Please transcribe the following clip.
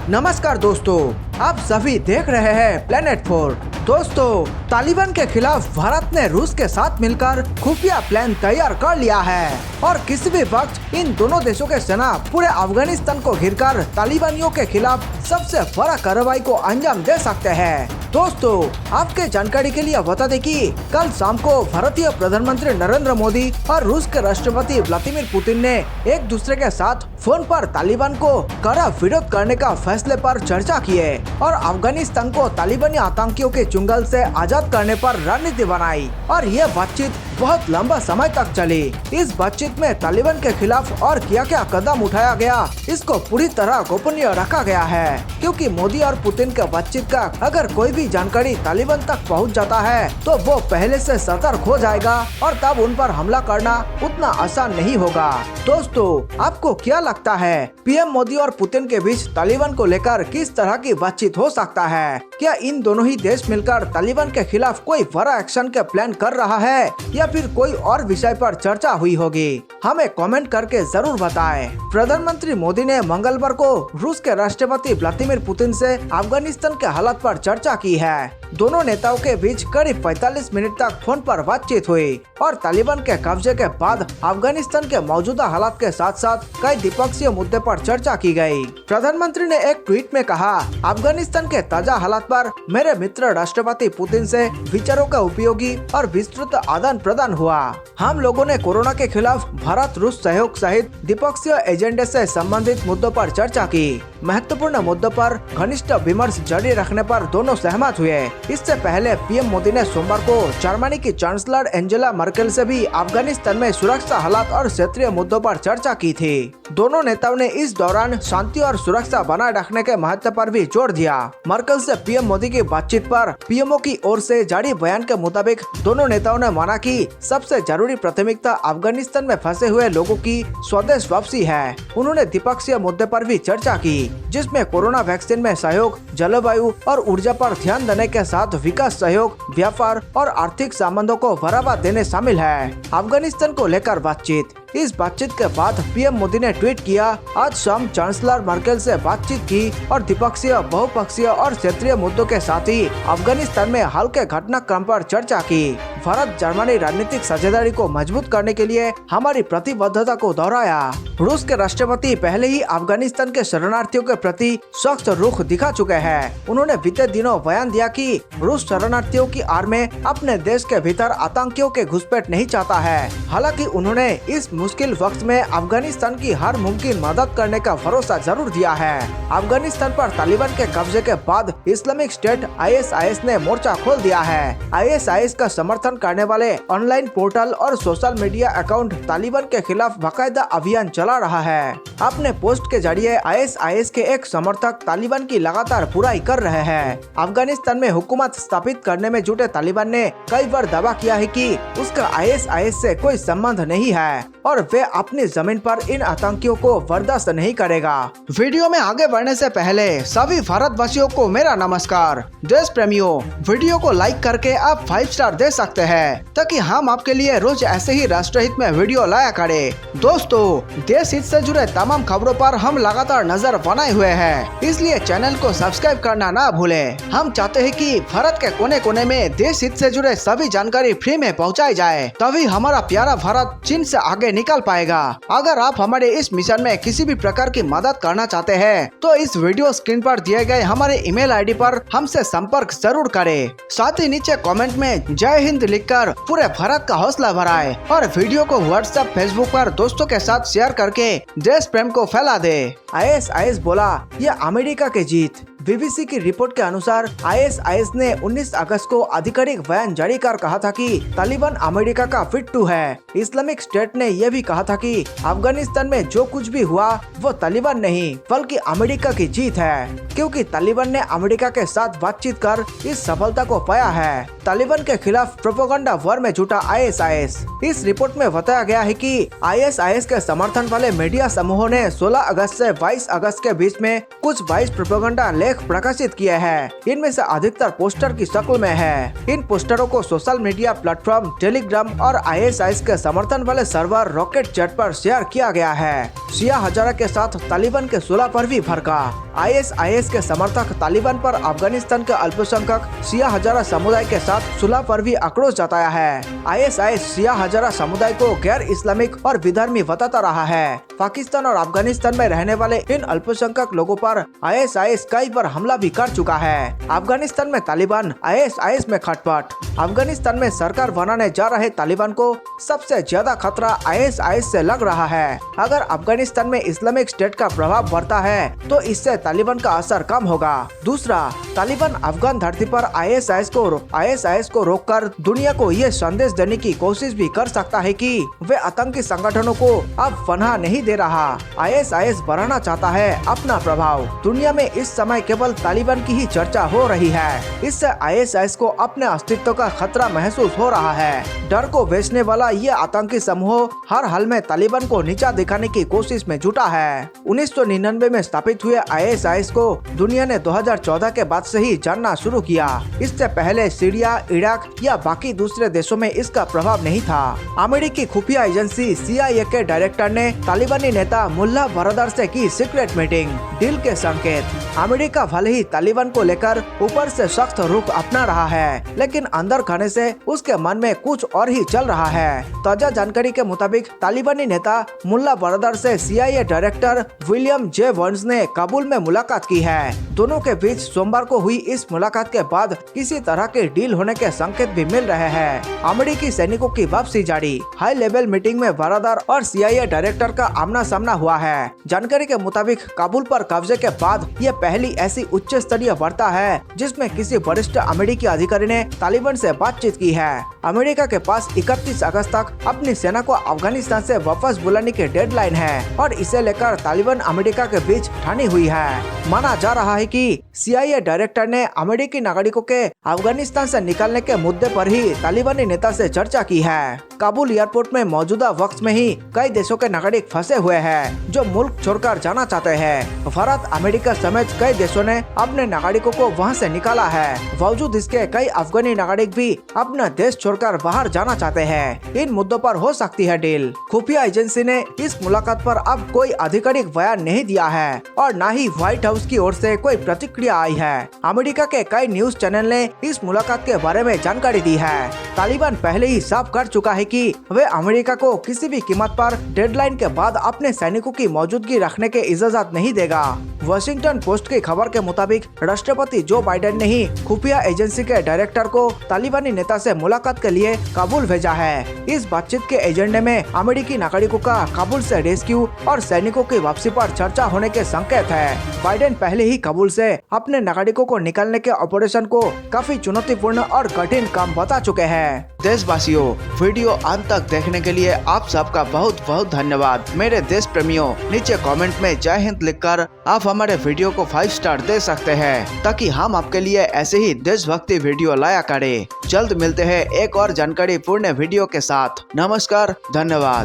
नमस्कार दोस्तों, आप सभी देख रहे हैं प्लेनेट 4। दोस्तों, तालिबान के खिलाफ भारत ने रूस के साथ मिलकर खुफिया प्लान तैयार कर लिया है और किसी भी वक्त इन दोनों देशों के सेना पूरे अफगानिस्तान को घिरकर तालिबानियों के खिलाफ सबसे बड़ा कार्रवाई को अंजाम दे सकते हैं। दोस्तों, आपके जानकारी के लिए बता दें कि कल शाम को भारतीय प्रधानमंत्री नरेंद्र मोदी और रूस के राष्ट्रपति व्लादिमीर पुतिन ने एक दूसरे के साथ फोन पर तालिबान को कड़ा विरोध करने का फैसले पर चर्चा किए और अफगानिस्तान को तालिबानी आतंकियों के चुंगल से आजाद करने पर रणनीति बनाई और ये बातचीत बहुत लंबा समय तक चली। इस बातचीत में तालिबान के खिलाफ और क्या क्या कदम उठाया गया, इसको पूरी तरह गोपनीय रखा गया है, क्योंकि मोदी और पुतिन के बातचीत का अगर कोई भी जानकारी तालिबान तक पहुंच जाता है तो वो पहले से सतर्क हो जाएगा और तब उन पर हमला करना उतना आसान नहीं होगा। दोस्तों, आपको क्या लगता है, पीएम मोदी और पुतिन के बीच तालिबान को लेकर किस तरह की बातचीत हो सकता है? क्या इन दोनों ही देश मिलकर तालिबान के खिलाफ कोई बड़ा एक्शन के प्लान कर रहा है या फिर कोई और विषय पर चर्चा हुई होगी? हमें कमेंट करके जरूर बताएं। प्रधानमंत्री मोदी ने मंगलवार को रूस के राष्ट्रपति व्लादिमीर पुतिन से अफगानिस्तान के हालात पर चर्चा की है। दोनों नेताओं के बीच करीब 45 मिनट तक फोन पर बातचीत हुई और तालिबान के कब्जे के बाद अफगानिस्तान के मौजूदा हालात के साथ साथ कई द्विपक्षीय मुद्दे पर चर्चा की गई। प्रधानमंत्री ने एक ट्वीट में कहा, अफगानिस्तान के ताजा हालात पर मेरे मित्र राष्ट्रपति पुतिन से विचारों का उपयोगी और विस्तृत आदान प्रदान हुआ। हम लोगों ने कोरोना के खिलाफ भारत रूस सहयोग सहित द्विपक्षीय एजेंडे से संबंधित मुद्दों पर चर्चा की। महत्वपूर्ण मुद्दों पर घनिष्ठ विमर्श जारी रखने पर दोनों सहमत हुए। इससे पहले पीएम मोदी ने सोमवार को जर्मनी की चांसलर एंजेला मर्केल से भी अफगानिस्तान में सुरक्षा हालात और क्षेत्रीय मुद्दों पर चर्चा की थी। दोनों नेताओं ने इस दौरान शांति और सुरक्षा बनाए रखने के महत्व पर भी जोर दिया। मर्केल से पीएम मोदी की बातचीत पर पीएमओ की ओर से जारी बयान के मुताबिक दोनों नेताओं ने माना कि सबसे जरूरी प्राथमिकता अफगानिस्तान में फंसे हुए लोगों की स्वदेश वापसी है। उन्होंने द्विपक्षीय मुद्दे पर भी चर्चा की, जिसमें कोरोना वैक्सीन में सहयोग, जलवायु और ऊर्जा पर ध्यान देने के साथ विकास सहयोग, व्यापार और आर्थिक संबंधों को बढ़ावा देने शामिल है। अफगानिस्तान को लेकर बातचीत। इस बातचीत के बाद पीएम मोदी ने ट्वीट किया, आज शाम चांसलर मर्केल से बातचीत की और द्विपक्षीय, बहुपक्षीय और क्षेत्रीय मुद्दों के साथ ही अफगानिस्तान में हाल के घटनाक्रम पर चर्चा की। भारत जर्मनी रणनीतिक साझेदारी को मजबूत करने के लिए हमारी प्रतिबद्धता को दोहराया। रूस के राष्ट्रपति पहले ही अफगानिस्तान के शरणार्थियों के प्रति सख्त रुख दिखा चुके हैं। उन्होंने बीते दिनों बयान दिया कि रूस शरणार्थियों की आड़ में अपने देश के भीतर आतंकियों के घुसपैठ नहीं चाहता है। हालांकि उन्होंने इस मुश्किल वक्त में अफगानिस्तान की हर मुमकिन मदद करने का भरोसा जरूर दिया है। अफगानिस्तान पर तालिबान के कब्जे के बाद इस्लामिक स्टेट ISIS ने मोर्चा खोल दिया है। ISIS का समर्थन करने वाले ऑनलाइन पोर्टल और सोशल मीडिया अकाउंट तालिबान के खिलाफ बाकायदा अभियान चला रहा है। अपने पोस्ट के जरिए ISIS के एक समर्थक तालिबान की लगातार बुराई कर रहे हैं। अफगानिस्तान में हुकूमत स्थापित करने में जुटे तालिबान ने कई बार दावा किया है कि उसका ISIS से कोई संबंध नहीं है और वे अपनी जमीन पर इन आतंकियों को बर्दाश्त नहीं करेगा। वीडियो में आगे बढ़ने से पहले सभी भारतवासियों को मेरा नमस्कार। देश प्रेमियों, वीडियो को लाइक करके आप 5 स्टार दे सकते हैं ताकि हम आपके लिए रोज ऐसे ही राष्ट्रहित में वीडियो लाया करें। दोस्तों, देश हित से जुड़े तमाम खबरों पर हम लगातार नजर बनाए हुए हैं, इसलिए चैनल को सब्सक्राइब करना ना भूलें। हम चाहते हैं कि भारत के कोने कोने में देश हित से जुड़े सभी जानकारी फ्री में पहुंचाई जाए, तभी हमारा प्यारा भारत चीन से आगे निकल पाएगा। अगर आप हमारे इस मिशन में किसी भी प्रकार की मदद करना चाहते हैं तो इस वीडियो स्क्रीन पर दिए गए हमारे ईमेल आईडी पर हमसे संपर्क जरूर करें। साथ ही नीचे कमेंट में जय हिंद लिखकर पूरे भारत का हौसला बढ़ाएं और वीडियो को व्हाट्सएप, फेसबुक पर दोस्तों के साथ शेयर करके देश प्रेम को फैला दे। ISIS बोला, यह अमेरिका की जीत। BBC की रिपोर्ट के अनुसार ISIS ने 19 अगस्त को आधिकारिक बयान जारी कर कहा था कि तालिबान अमेरिका का फिट्टू है। इस्लामिक स्टेट ने यह भी कहा था कि अफगानिस्तान में जो कुछ भी हुआ वो तालिबान नहीं बल्कि अमेरिका की जीत है, क्योंकि तालिबान ने अमेरिका के साथ बातचीत कर इस सफलता को पाया है। तालिबान के खिलाफ प्रोपेगेंडा वॉर में जुटा ISIS। इस रिपोर्ट में बताया गया है कि ISIS के समर्थन वाले मीडिया समूहों ने 16 अगस्त से 22 अगस्त के बीच में कुछ 22 प्रोपेगेंडा लेख प्रकाशित किए हैं। इनमें से अधिकतर पोस्टर की शक्ल में है। इन पोस्टरों को सोशल मीडिया प्लेटफॉर्म टेलीग्राम और ISIS के समर्थन वाले सर्वर रॉकेट चैट पर शेयर किया गया है। शिया हजारा के साथ तालिबान के 16 पर भी भड़का। ISIS के समर्थक तालिबान पर अफगानिस्तान के अल्पसंख्यक शिया हजारा समुदाय के साथ सुलह पर भी आक्रोश जताया है। ISIS शिया हजारा समुदाय को गैर इस्लामिक और विधर्मी बताता रहा है। पाकिस्तान और अफगानिस्तान में रहने वाले इन अल्पसंख्यक लोगों पर ISIS कई बार हमला भी कर चुका है। अफगानिस्तान में तालिबान, ISIS में खटपट। अफगानिस्तान में सरकार बनाने जा रहे तालिबान को सबसे ज्यादा खतरा ISIS से लग रहा है। अगर अफगानिस्तान में इस्लामिक स्टेट का प्रभाव बढ़ता है तो इससे तालिबान का असर कम होगा। दूसरा, तालिबान अफगान धरती पर ISIS को रोककर दुनिया को ये संदेश देने की कोशिश भी कर सकता है कि वे आतंकी संगठनों को अब पनाह नहीं दे रहा। ISIS बढ़ाना चाहता है अपना प्रभाव। दुनिया में इस समय केवल तालिबान की ही चर्चा हो रही है। इससे ISIS को अपने अस्तित्व का खतरा महसूस हो रहा है। डर को बेचने वाला ये आतंकी समूह हर हाल में तालिबान को नीचा दिखाने की कोशिश में जुटा है। 1999 में स्थापित हुए ISIS को दुनिया ने 2014 के बाद से ही जानना शुरू किया। इससे पहले सीरिया, इराक या बाकी दूसरे देशों में इसका प्रभाव नहीं था। अमेरिकी खुफिया एजेंसी CIA के डायरेक्टर ने तालिबानी नेता मुल्ला बरदर से की सीक्रेट मीटिंग, डील के संकेत। अमेरिका भले ही तालिबान को लेकर ऊपर से सख्त रुख अपना रहा है, लेकिन अंदर खाने से उसके मन में कुछ और ही चल रहा है। ताजा जानकारी के मुताबिक तालिबानी नेता मुल्ला बरदर से CIA director William J. Burns ने काबुल में मुलाकात की है। दोनों के बीच सोमवार को हुई इस मुलाकात के बाद किसी तरह के डील होने के संकेत भी मिल रहे हैं। अमेरिकी सैनिकों की वापसी जारी। हाई लेवल मीटिंग में बरदर और CIA डायरेक्टर का आमना सामना हुआ है। जानकारी के मुताबिक काबुल पर कब्जे के बाद ये पहली ऐसी उच्च स्तरीय वार्ता है जिसमें किसी वरिष्ठ अमेरिकी अधिकारी ने तालिबान से बातचीत की है। अमेरिका के पास 31 अगस्त तक अपनी सेना को अफगानिस्तान से वापस बुलाने की डेडलाइन है और इसे लेकर तालिबान अमेरिका के बीच ठानी हुई है। माना जा रहा है कि CIA डायरेक्टर ने अमेरिकी नागरिकों के अफगानिस्तान से निकालने के मुद्दे पर ही तालिबानी नेता से चर्चा की है। काबुल एयरपोर्ट में मौजूदा वक्त में ही कई देशों के नागरिक फंसे हुए हैं जो मुल्क छोड़कर जाना चाहते हैं। भारत, अमेरिका समेत कई देशों ने अपने नागरिकों को वहां से निकाला है। बावजूद इसके कई अफगानी नागरिक भी अपना देश छोड़कर बाहर जाना चाहते हैं। इन मुद्दों पर हो सकती है डील। खुफिया एजेंसी ने इस मुलाकात पर अब कोई आधिकारिक बयान नहीं दिया है और न ही व्हाइट हाउस की ओर से कोई प्रतिक्रिया आई है। अमेरिका के कई न्यूज चैनल ने इस मुलाकात के बारे में जानकारी दी है। तालिबान पहले ही साफ कर चुका है कि वे अमेरिका को किसी भी कीमत पर डेडलाइन के बाद अपने सैनिकों की मौजूदगी रखने की इजाजत नहीं देगा। वॉशिंगटन पोस्ट की खबर के मुताबिक राष्ट्रपति जो बाइडेन ने ही खुफिया एजेंसी के डायरेक्टर को तालिबानी नेता से मुलाकात के लिए काबुल भेजा है। इस बातचीत के एजेंडे में अमेरिकी नागरिकों का काबुल से रेस्क्यू और सैनिकों की वापसी पर चर्चा होने के संकेत है। बाइडेन पहले ही काबुल से अपने नागरिकों को निकालने के ऑपरेशन को काफी चुनौतीपूर्ण और कठिन काम बता चुके हैं। देशवासियों, वीडियो अंत तक देखने के लिए आप सबका बहुत बहुत धन्यवाद। मेरे देश प्रेमियों, नीचे कमेंट में जय हिंद लिखकर आप हमारे वीडियो को 5 स्टार दे सकते हैं ताकि हम आपके लिए ऐसे ही देशभक्ति वीडियो लाया करें। जल्द मिलते हैं एक और जानकारी पूर्ण वीडियो के साथ। नमस्कार, धन्यवाद।